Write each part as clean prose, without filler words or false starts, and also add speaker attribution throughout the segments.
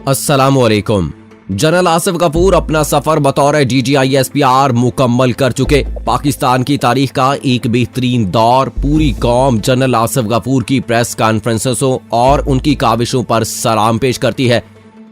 Speaker 1: अस्सलामुअलैकुम। जनरल आसिफ गफूर अपना सफर बतौर DG ISPR मुकम्मल कर चुके। पाकिस्तान की तारीख का एक बेहतरीन दौर। पूरी कौम जनरल आसिफ गफूर की प्रेस कॉन्फ्रेंसों और उनकी काविशों पर सलाम पेश करती है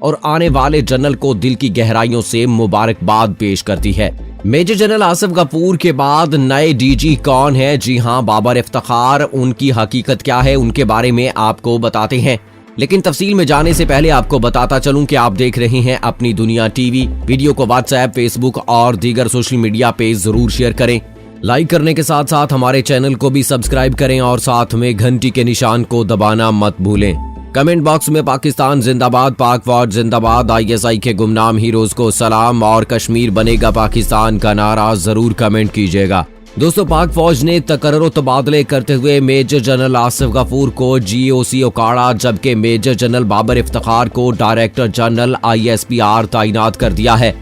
Speaker 1: और आने वाले जनरल को दिल की गहराइयों से मुबारकबाद पेश करती है। मेजर जनरल आसिफ गफूर के बाद नए DG कौन है? जी हां, बाबर इफ्तिखार। उनकी हकीकत क्या है, उनके बारे में आपको बताते हैं, लेकिन तफसील में जाने से पहले आपको बताता चलूं कि आप देख रहे हैं अपनी दुनिया टीवी। वीडियो को व्हाट्सएप, फेसबुक और दीगर सोशल मीडिया पे जरूर शेयर करें। लाइक करने के साथ साथ हमारे चैनल को भी सब्सक्राइब करें और साथ में घंटी के निशान को दबाना मत भूलें। कमेंट बॉक्स में पाकिस्तान जिंदाबाद, पाक फौज जिंदाबाद, ISI के गुमनाम हीरोज को सलाम और कश्मीर बनेगा पाकिस्तान का नारा जरूर कमेंट कीजिएगा। दोस्तों, पाक फौज ने तकर्रो तबादले करते हुए मेजर जनरल आसिफ गफूर को GOC ओकाड़ा, जबकि मेजर जनरल बाबर इफ्तिखार को डायरेक्टर जनरल ISPR तैनात कर दिया है।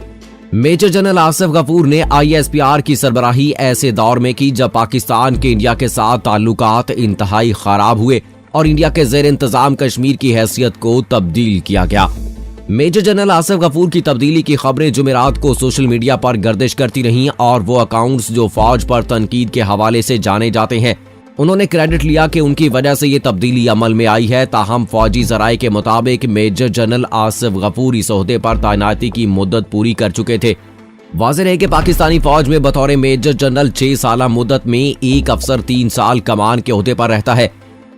Speaker 1: मेजर जनरल आसिफ गफूर ने ISPR की सरबराही ऐसे दौर में की जब पाकिस्तान के इंडिया के साथ ताल्लुकात इंतहाई खराब हुए और इंडिया के ज़ेर इंतजाम कश्मीर की हैसियत को तब्दील किया गया। मेजर जनरल आसिफ गफूर की तब्दीली की खबरें जुमेरात को सोशल मीडिया पर गर्दिश करती रहीं और वो अकाउंट्स जो फौज पर तनकीद के हवाले से जाने जाते हैं, उन्होंने क्रेडिट लिया कि उनकी वजह से ये तब्दीली अमल में आई है। ताहम फौजी जराये के मुताबिक मेजर जनरल आसिफ गफूर इस ओहदे पर तैनाती की मुद्दत पूरी कर चुके थे। वाज़ेह है कि पाकिस्तानी फौज में बतौर मेजर जनरल 6 साल मुद्दत में एक अफसर 3 साल कमान के ओहदे पर रहता है,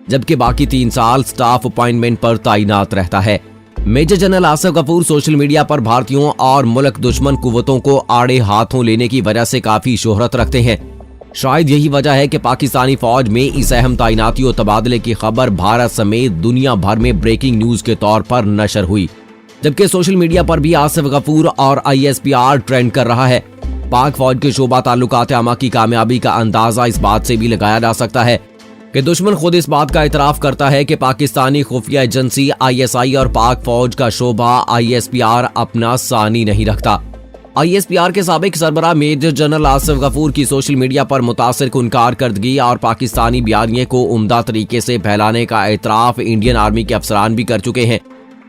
Speaker 1: जबकि बाकी 3 साल स्टाफ अपॉइंटमेंट पर तैनात रहता है। Major general Asif Ghafoor social media पर भारतीयों और मुल्क दुश्मन कुव्वतों को आड़े हाथों लेने की वजह से काफी शोहरत रखते हैं। शायद यही वजह है कि पाकिस्तानी फौज में इस अहम तैनाती और तबादले की खबर भारत समेत दुनिया भर में ब्रेकिंग न्यूज के तौर पर नशर हुई, जबकि सोशल मीडिया पर भी आसिफ गफूर और ISPR ट्रेंड कर रहा है। पाक फौज के शोबा ताल्लुकात आमा की कामयाबी का अंदाजा इस बात से भी लगाया जा सकता है कि दुश्मन खुद इस बात का इतराफ करता है कि पाकिस्तानी खुफिया एजेंसी ISI और पाक फौज का शोबा ISPR अपना सानी नहीं रखता। ISPR के साबिक सरबराह मेजर जनरल आसिफ गफूर की सोशल मीडिया पर मुतासिर कुन कारकर्दगी और पाकिस्तानी बयानिए को उम्दा तरीके से फैलाने का एतराफ इंडियन आर्मी के अफसरान भी कर चुके हैं।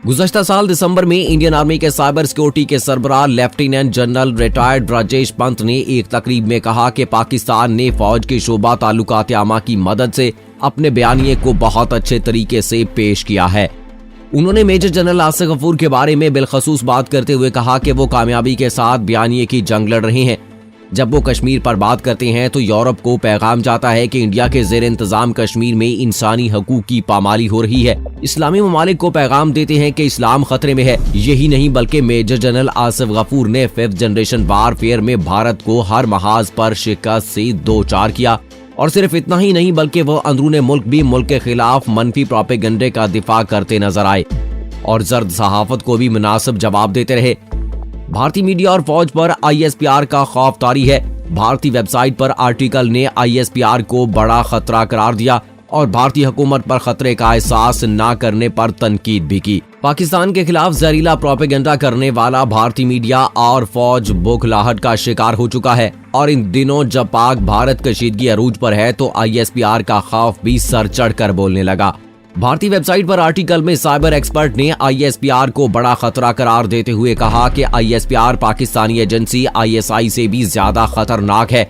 Speaker 1: गुज़श्ता साल दिसंबर में इंडियन आर्मी के साइबर सिक्योरिटी के सरबराह lieutenant general retired Rajesh Pant ने एक तकरीब में कहा कि पाकिस्तान ने फौज के शोबा ताल्लुकात आमा की मदद से अपने बयानिए को बहुत अच्छे तरीके से पेश किया है। उन्होंने मेजर जनरल आसिफ गफूर के बारे में बिलखसूस बात करते हुए कहा कि वो कामयाबी के साथ बयानिए की जंग लड़ रहे हैं। जब वो कश्मीर पर बात करते हैं तो यूरोप को पैगाम जाता है कि इंडिया के ज़ेर इंतजाम कश्मीर में इंसानी हकूक की पामाली हो रही है। इस्लामी ममालिक को पैगाम देते हैं कि इस्लाम खतरे में है। यही नहीं बल्कि मेजर जनरल आसिफ गफूर ने 5th जनरेशन वारफेयर में भारत को हर महाज पर शिकस्त से दो चार किया और सिर्फ इतना ही नहीं बल्कि वो अंदरूने मुल्क भी मुल्क के खिलाफ मनफी प्रोपेगेंडे का दिफा करते नजर आए और जर्द सहाफत को भी मुनासिब जवाब देते रहे। भारतीय मीडिया और फौज पर ISPR का खौफ तारी है। भारतीय वेबसाइट पर आर्टिकल ने ISPR को बड़ा खतरा करार दिया और भारतीय हुकूमत पर खतरे का एहसास न करने पर तनकीद भी की। पाकिस्तान के खिलाफ जहरीला प्रोपेगेंडा करने वाला भारतीय मीडिया और फौज बौखलाहट का शिकार हो चुका है और इन दिनों जब पाक भारत कशीदगी अरूज पर है तो ISPR का खौफ भी सर चढ़ कर बोलने लगा। भारतीय वेबसाइट पर आर्टिकल में साइबर एक्सपर्ट ने ISPR को बड़ा खतरा करार देते हुए कहा कि ISPR पाकिस्तानी एजेंसी ISI से भी ज्यादा खतरनाक है।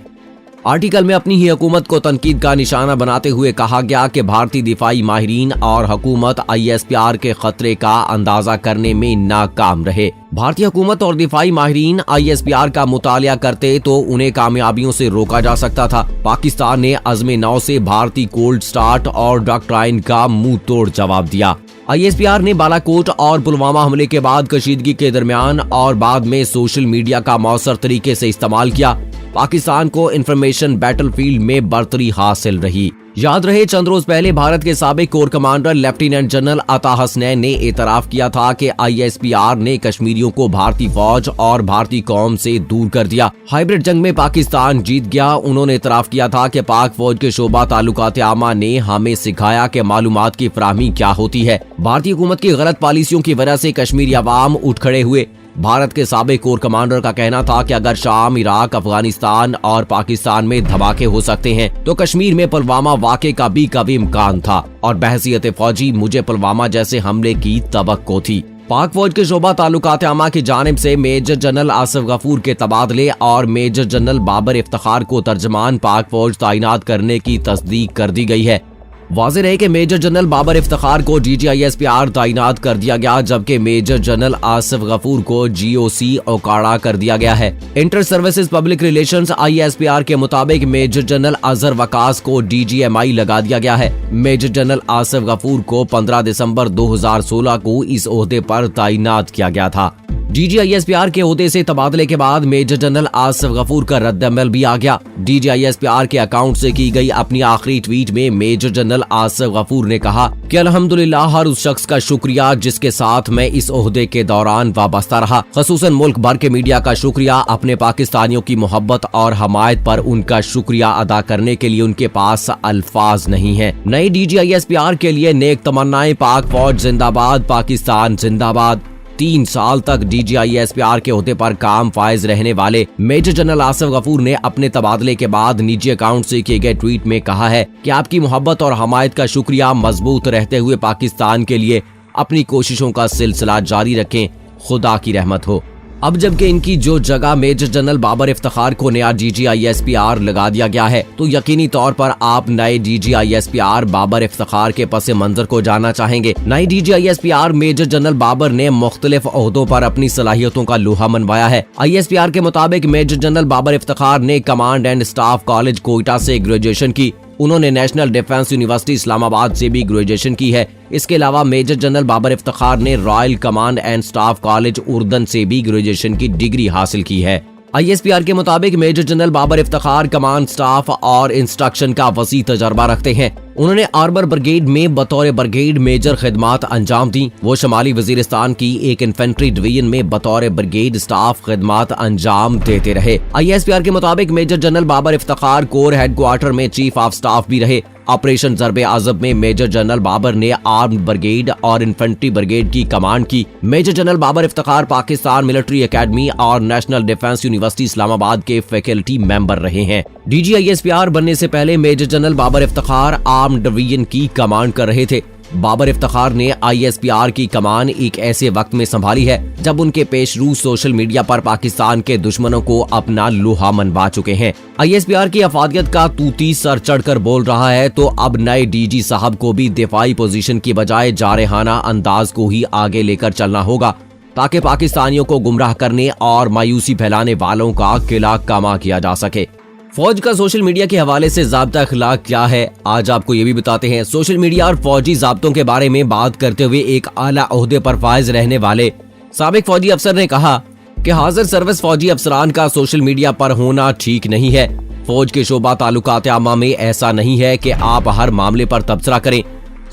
Speaker 1: आर्टिकल में अपनी ही हुकूमत को तनकीद का निशाना बनाते हुए कहा गया कि भारतीय दिफाई माहिरीन और हुकूमत ISPR के खतरे का अंदाजा करने में नाकाम रहे। भारतीय हुकूमत और दिफाई माहिरीन ISPR का मुतालिया करते तो उन्हें कामयाबियों से रोका जा सकता था। पाकिस्तान ने अज़्म नौ से भारतीय कोल्ड स्टार्ट और डॉक्ट्राइन का मुंह तोड़ जवाब दिया। ISPR ने बालाकोट और पुलवामा हमले के बाद कशीदगी के दरमियान और बाद में सोशल मीडिया का मौसर तरीके से इस्तेमाल किया। पाकिस्तान को इंफॉर्मेशन बैटलफील्ड में बर्तरी हासिल रही। याद रहे, चंद रोज पहले भारत के साबिक कोर कमांडर लेफ्टिनेंट जनरल अता हसनैन ने एतराफ किया था कि ISPR ने कश्मीरियों को भारतीय फौज और भारतीय कौम से दूर कर दिया। हाइब्रिड जंग में पाकिस्तान जीत गया। उन्होंने एतराफ किया था कि पाक फौज के शोबा ताल्लुकात आमा ने हमें सिखाया कि मालूमात की फराहमी क्या होती है। भारतीय हुकूमत की गलत पॉलिसियों की वजह से कश्मीरी अवाम उठ खड़े हुए। भारत के साबिक कोर कमांडर का कहना था कि अगर शाम, इराक, अफगानिस्तान और पाकिस्तान में धमाके हो सकते हैं तो कश्मीर में पुलवामा वाक़े का भी कभी इम्कान था और बहसियत फौजी मुझे पुलवामा जैसे हमले की तवक्को थी। पाक फौज के शोबा ताल्लुकात आमा की जानिब से मेजर जनरल आसिफ गफूर के तबादले और मेजर जनरल बाबर इफ्तिखार को तर्जमान पाक फौज तैनात करने की तस्दीक कर दी गई है। वाज़ेह है कि मेजर जनरल बाबर इफ्तिखार को DG ISPR तैनात कर दिया गया, जबकि मेजर जनरल आसिफ गफूर को GOC ओकाड़ा कर दिया गया है। Inter services public relations ISPR के मुताबिक मेजर जनरल अजहर वकास को DGMI लगा दिया गया है। मेजर जनरल आसिफ गफूर को 15 दिसंबर 2016 को इस ओहदे पर तैनात किया गया था। DG ISPR के ओहदे से तबादले के बाद मेजर जनरल आसिफ गफूर का रद्द-ए-अमल भी आ गया। DG ISPR के अकाउंट से की गई अपनी आखिरी ट्वीट में मेजर जनरल आसिफ गफूर ने कहा कि अल्हम्दुलिल्लाह हर उस शख्स का शुक्रिया जिसके साथ मैं इस ओहदे के दौरान वाबस्ता रहा, खसूसन मुल्क भर के मीडिया का शुक्रिया। अपने पाकिस्तानियों की मोहब्बत और हमायत पर उनका शुक्रिया अदा करने के लिए उनके पास अल्फाज नहीं है। नई DG ISPR के लिए नेक तमन्नाएं। पाक फौज जिंदाबाद, पाकिस्तान जिंदाबाद। 3 साल तक DG ISPR के ओहदे पर काम फायज रहने वाले मेजर जनरल आसिफ गफूर ने अपने तबादले के बाद निजी अकाउंट से किए गए ट्वीट में कहा है कि आपकी मोहब्बत और हमायत का शुक्रिया। मजबूत रहते हुए पाकिस्तान के लिए अपनी कोशिशों का सिलसिला जारी रखें, खुदा की रहमत हो। अब जबकि इनकी जो जगह मेजर जनरल बाबर इफ्तिखार को नया DG ISPR लगा दिया गया है, तो यकीनी तौर पर आप नए DG ISPR बाबर इफ्तिखार के पस मंजर को जानना चाहेंगे। नई DG ISPR major general Babar ने मुख्तलिफ ओहदों पर अपनी सलाहियतों का लोहा मनवाया है। ISPR के मुताबिक मेजर जनरल बाबर इफ्तिखार ने command and Staff college Quetta से ग्रेजुएशन की। उन्होंने नेशनल डिफेंस यूनिवर्सिटी इस्लामाबाद से भी ग्रेजुएशन की है। इसके अलावा मेजर जनरल बाबर इफ्तिखार ने Royal Command and Staff College उर्दन से भी ग्रेजुएशन की डिग्री हासिल की है। ISPR के मुताबिक major general Babar Iftikhar command staff और इंस्ट्रक्शन का वसी तजर्बा रखते हैं। उन्होंने आर्मर ब्रिगेड में बतौर ब्रिगेड मेजर खिदमात अंजाम दी। वो शमाली वजीरिस्तान की एक इन्फेंट्री डिवीजन में बतौर ब्रिगेड स्टाफ खिदमात अंजाम देते रहे। ISPR के मुताबिक major general Babar Iftikhar core headquarter में चीफ ऑफ स्टाफ भी रहे। ऑपरेशन ज़रबे आज़म में मेजर जनरल बाबर ने आर्म्ड ब्रिगेड और इन्फेंट्री ब्रिगेड की कमांड की। Major general Babar Iftikhar Pakistan military academy और नेशनल डिफेंस यूनिवर्सिटी इस्लामाबाद के फैकल्टी मेंबर रहे हैं। DG ISPR बनने से पहले major general Babar Iftikhar armed division की कमांड कर रहे थे। बाबर इफ्तिखार ने ISPR की कमान एक ऐसे वक्त में संभाली है जब उनके पेशरू सोशल मीडिया पर पाकिस्तान के दुश्मनों को अपना लोहा मनवा चुके हैं। ISPR की अफादियत का तूती सर चढ़कर बोल रहा है, तो अब नए DG साहब को भी दिफाई पोजीशन की बजाय जारहाना अंदाज को ही आगे लेकर चलना होगा, ताकि पाकिस्तानियों को गुमराह करने और मायूसी फैलाने वालों का किला कमा किया जा सके। फौज का सोशल मीडिया के हवाले से ज़ाब्ता अखलाक क्या है, आज आपको ये भी बताते हैं। सोशल मीडिया और फौजी ज़ाब्तों के बारे में बात करते हुए एक आला ओहदे पर फाइज रहने वाले साबिक फौजी अफसर ने कहा कि हाजिर सर्विस फौजी अफसरान का सोशल मीडिया पर होना ठीक नहीं है। फौज के शोबा ताल्लुकात आमा में ऐसा नहीं है कि आप हर मामले पर तबसरा करें।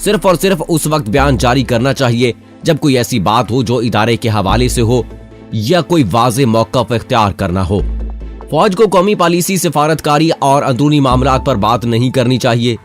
Speaker 1: सिर्फ और सिर्फ उस वक्त बयान जारी करना चाहिए जब कोई ऐसी बात हो जो इदारे के हवाले से हो या कोई वाज़े मौक़िफ़ इख्तियार करना हो। फौज को कौमी पॉलिसी, सिफारतकारी और अंदरूनी मामलात पर बात नहीं करनी चाहिए,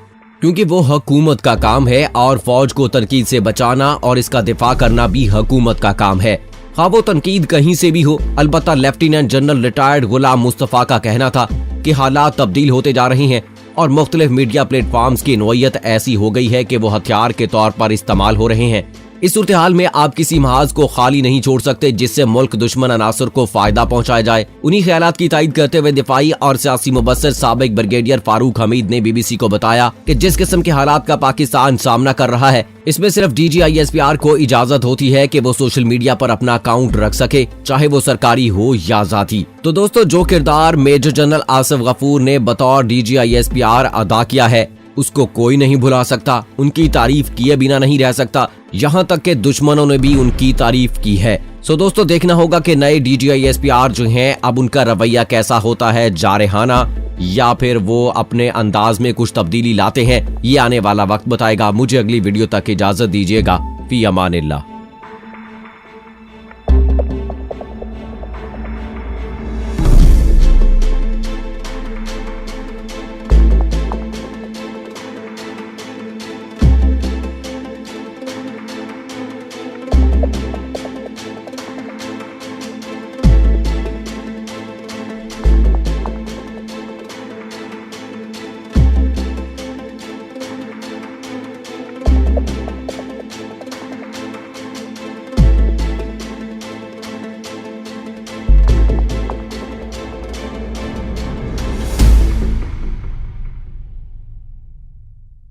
Speaker 1: क्योंकि वो हुकूमत का काम है और फौज को तनकीद से बचाना और इसका दिफा करना भी हुकूमत का काम है, खा वो तनकीद कहीं से भी हो। अलबत्ता लेफ्टिनेंट जनरल रिटायर्ड गुलाम मुस्तफ़ा का कहना था कि हालात तब्दील होते जा रहे हैं और मुख्तलिफ मीडिया प्लेटफॉर्म्स की नोयत ऐसी हो गई है कि वो हथियार के तौर पर इस्तेमाल हो रहे हैं। इस सूरत हाल में आप किसी महाज को खाली नहीं छोड़ सकते जिससे मुल्क दुश्मन अनासर को फायदा पहुंचाया जाए। उन्हीं ख्यालात की तायद करते हुए दिफाई और सियासी मुबस्सिर साबिक ब्रिगेडियर फारूक हमीद ने BBC को बताया कि जिस किस्म के हालात का पाकिस्तान सामना कर रहा है, इसमें सिर्फ DG ISPR को इजाजत होती है कि वो सोशल मीडिया पर अपना अकाउंट रख सके, चाहे वो सरकारी हो या जाती। तो दोस्तों, जो किरदार मेजर जनरल आसिफ गफूर ने बतौर DG ISPR अदा किया है, उसको कोई नहीं भुला सकता। उनकी तारीफ किए बिना नहीं रह सकता, यहाँ तक के दुश्मनों ने भी उनकी तारीफ की है। सो दोस्तों, देखना होगा कि नए DG ISPR जो हैं, अब उनका रवैया कैसा होता है, जारहाना या फिर वो अपने अंदाज में कुछ तब्दीली लाते हैं। ये आने वाला वक्त बताएगा। मुझे अगली वीडियो तक इजाजत दीजिएगा। फी अमानिल्लाह।